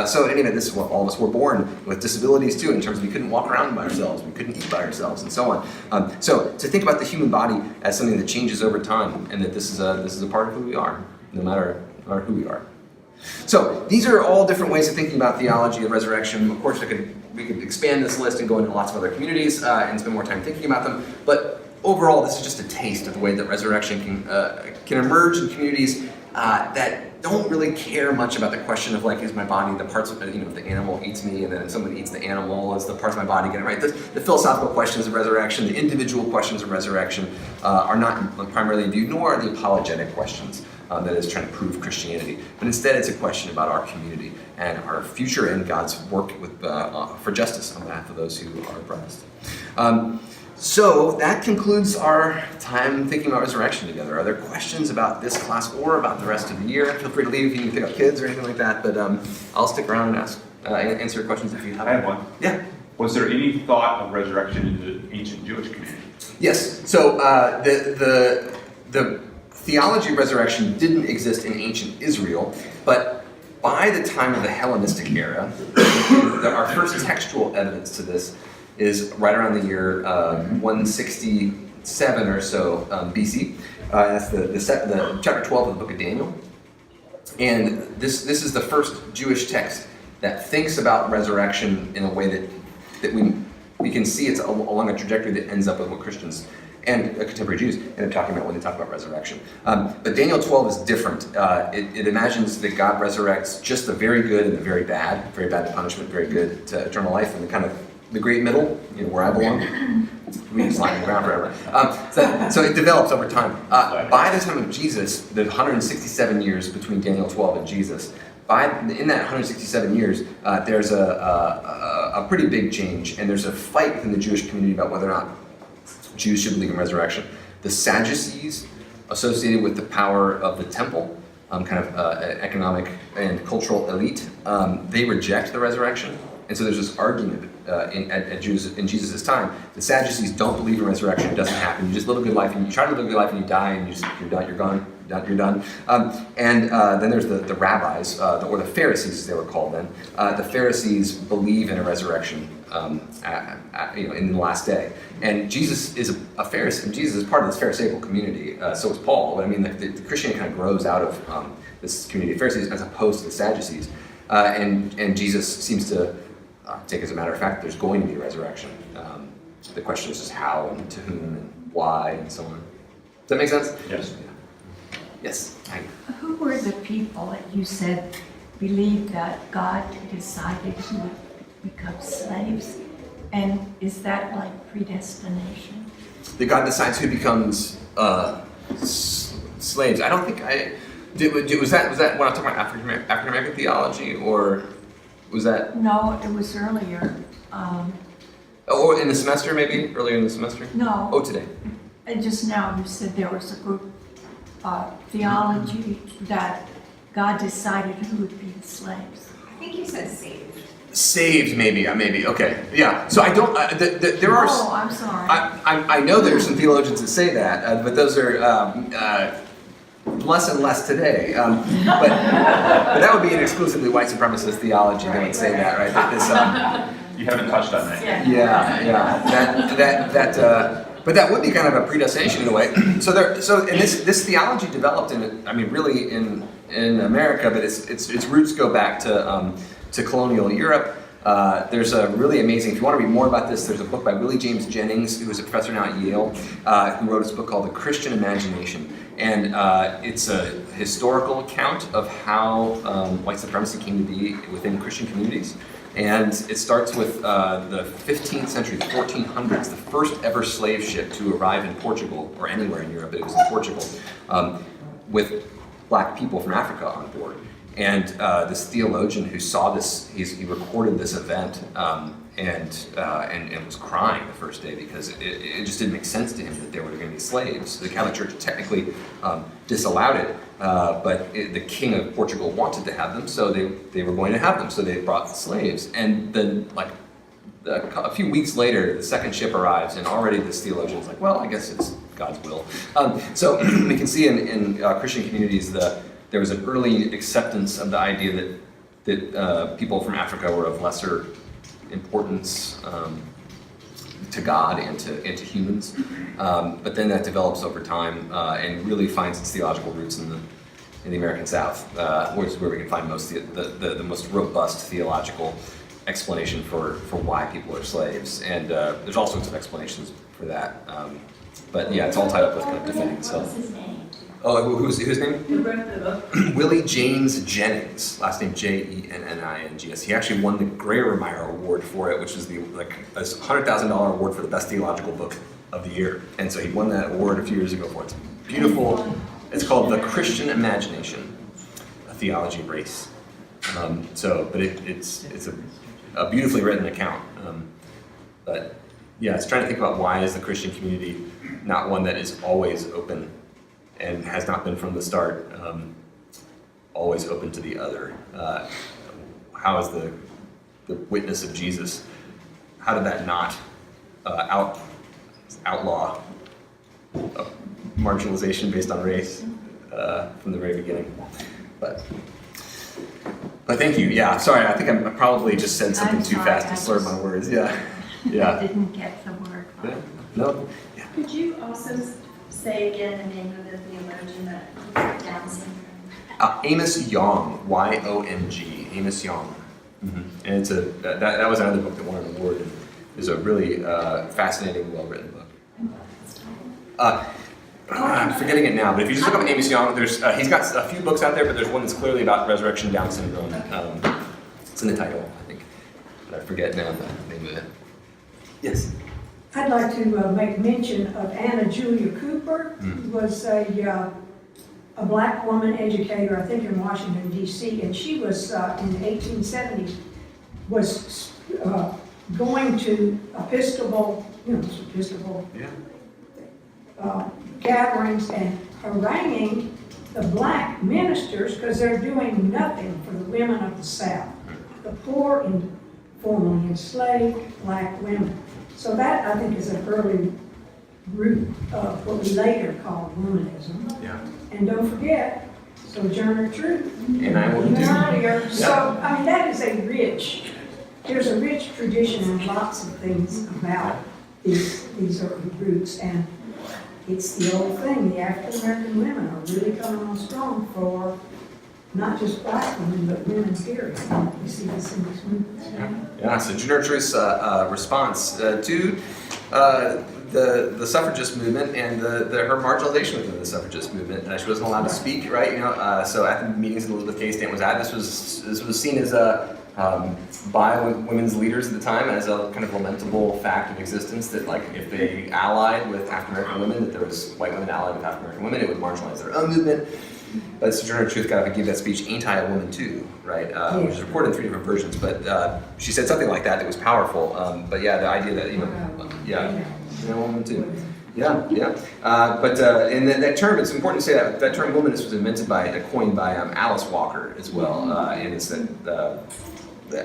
So anyway, this is what all of us were born with disabilities too, in terms of we couldn't walk around by ourselves, we couldn't eat by ourselves, and so on. So to think about the human body as something that changes over time, and that this is a part of who we are, no matter who we are. So these are all different ways of thinking about theology and resurrection. Of course, we could expand this list and go into lots of other communities and spend more time thinking about them. But overall, this is just a taste of the way that resurrection can emerge in communities that don't really care much about the question of like, is my body the parts of, if the animal eats me and then someone eats the animal, is the parts of my body getting right? The philosophical questions of resurrection, the individual questions of resurrection are not primarily in view, nor are the apologetic questions that is trying to prove Christianity. But instead, it's a question about our community and our future and God's work for justice on behalf of those who are oppressed. So that concludes our time thinking about resurrection together. Are there questions about this class or about the rest of the year? Feel free to leave if you need to pick up kids or anything like that, but I'll stick around and answer questions if you have. I have one. Yeah. Was there any thought of resurrection in the ancient Jewish community? Yes. So the theology of resurrection didn't exist in ancient Israel, but by the time of the Hellenistic era, our first textual evidence to this is right around the year 167 or so BC. That's the chapter 12 of the book of Daniel. And this is the first Jewish text that thinks about resurrection in a way that we can see it's along a trajectory that ends up with what Christians and contemporary Jews end up talking about when they talk about resurrection. But Daniel 12 is different. It imagines that God resurrects just the very good and the very bad to punishment, very good to eternal life, and the kind of the great middle, where I belong. We just lying on the ground forever. So it develops over time. By the time of Jesus, the 167 years between Daniel 12 and Jesus, in that 167 years, there's a pretty big change, and there's a fight within the Jewish community about whether or not Jews should believe in resurrection. The Sadducees, associated with the power of the temple, kind of economic and cultural elite, they reject the resurrection. And so there's this argument in Jesus' time. The Sadducees don't believe in resurrection. It doesn't happen. You just live a good life, and you try to live a good life, and you die, and you're done. You're gone. You're done. And then there's the rabbis, or the Pharisees, as they were called then. The Pharisees believe in a resurrection, in the last day. And Jesus is a Pharisee. And Jesus is part of this Pharisaical community. So is Paul. But I mean, the Christianity kind of grows out of this community of Pharisees as opposed to the Sadducees. And Jesus seems to take as a matter of fact there's going to be a resurrection. The question is just how and to whom and why and so on. Does that make sense? Yes. Yeah. Yes. Hi. Who were the people that you said believed that God decided who would become slaves? And is that like predestination? That God decides who becomes slaves. I don't think was that when I'm talking about African American theology, or was that? No, it was earlier. Or in the semester, maybe? Earlier in the semester? No. Oh, today. And just now you said there was a group theology that God decided who would be the slaves. I think you said saved. Saved, maybe. Okay. Yeah. So I don't. There are. Oh, I'm sorry. I know there are some theologians that say that, but those are less and less today. But that would be an exclusively white supremacist theology that would say that, right? That this, You haven't touched on that yet. Yeah. But that would be kind of a predestination in a way. So this theology developed really in America, but its roots go back to colonial Europe. There's a really amazing, if you want to read more about this, there's a book by Willie James Jennings, who is a professor now at Yale, who wrote this book called The Christian Imagination. And it's a historical account of how white supremacy came to be within Christian communities. And it starts with the 15th century, the 1400s, the first ever slave ship to arrive in Portugal, or anywhere in Europe, but it was in Portugal, with black people from Africa on board. And this theologian who saw this, he recorded this event and was crying the first day because it just didn't make sense to him that there were going to be slaves. The Catholic Church technically disallowed it, but the King of Portugal wanted to have them, so they were going to have them. So they brought slaves, and then like a few weeks later, the second ship arrives, and already this theologian is like, well, I guess it's God's will. So we can see in Christian communities there was an early acceptance of the idea that people from Africa were of lesser importance to God and to humans, but then that develops over time and really finds its theological roots in the American South, which is where we can find the most robust theological explanation for why people are slaves, and there's all sorts of explanations for that. But yeah, it's all tied up with kind of defending self. What's his name? Oh, who's his name? Who wrote the book? Willie James Jennings, last name Jennings. He actually won the Grawemeyer Award for it, which is the a $100,000 award for the best theological book of the year. And so he won that award a few years ago for it. It's beautiful. It's called The Christian Imagination: A Theology of Race. But it's a beautifully written account. But yeah, it's trying to think about why is the Christian community not one that is always open and has not been from the start always open to the other. How is the witness of Jesus, how did that not outlaw marginalization based on race from the very beginning? But thank you. Yeah, sorry, I think I probably just said something too fast and slurred my words. Yeah. I didn't get the word. Yeah. No? Yeah. Could you also say again the name of the theologian that has Down syndrome? Amos Yong, Y-O-N-G, Amos Yong. Mm-hmm. And it's that was another book that won an award. And is a really fascinating, well-written book. I'm forgetting it now, but if you just look up Amos Yong, he's got a few books out there, but there's one that's clearly about resurrection Down syndrome. It's in the title, I think, but I forget now the name of it. Yes. I'd like to make mention of Anna Julia Cooper, who was a black woman educator, I think in Washington, D.C., and she was, in the 1870s, was going to Episcopal gatherings and haranguing the black ministers because they're doing nothing for the women of the South, the poor and formerly enslaved black women. So that, I think, is an early root of what we later call womanism. Yeah. And don't forget, Sojourner Truth. And I will do. Earlier. Yeah. So, I mean, there's a rich tradition and lots of things about these early roots. And it's the old thing, the African American women are really coming on strong for not just black women, but women period. We see this in these movements. Yeah, so Sojourner Truth's response to the suffragist movement and her marginalization within the suffragist movement. She wasn't allowed to speak, right? So at the meetings that Elizabeth Cady Stanton was at, this was seen as by women's leaders at the time as a kind of lamentable fact of existence that, like, if they allied with African American women, that there was white women allied with African American women, it would marginalize their own movement. But Sojourner Truth got up and gave that speech, "Ain't I a Woman Too?" Right, which is recorded in 3 different versions. But she said something like that was powerful. But yeah, the idea that a woman too. Yeah. And that term, it's important to say that term "womanist" was coined by Alice Walker as well, and it's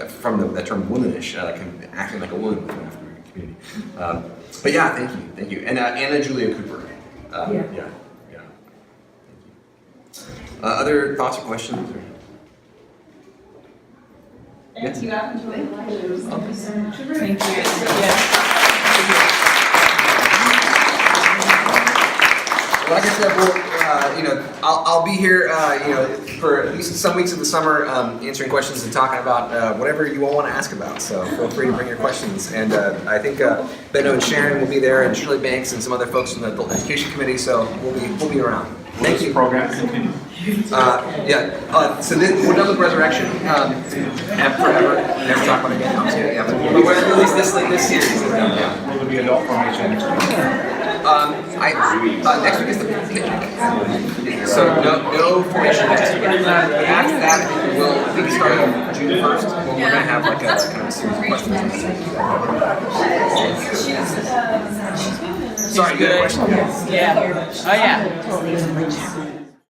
from that term "womanish," like acting like a woman within the African American community. But yeah, thank you, and Anna Julia Cooper. Yeah. Other thoughts or questions? Thank you. I've enjoyed the lectures. Thank you. Like I said, I'll be here, for at least some weeks of the summer, answering questions and talking about whatever you all want to ask about. So feel free to bring your questions. And I think Benno and Sharon will be there, and Shirley Banks and some other folks from the Adult Education Committee. So we'll be around. Thank you. Program continue. So we're done with Resurrection and forever. Never talk about it again. But we're at least this series. Will there be adult formation next week? Next week is the picnic. So no formation next week. After that, we'll be starting June 1st. Well, we're gonna have like a kind of a series of questions. Sorry, good question. Yeah. Oh, yeah.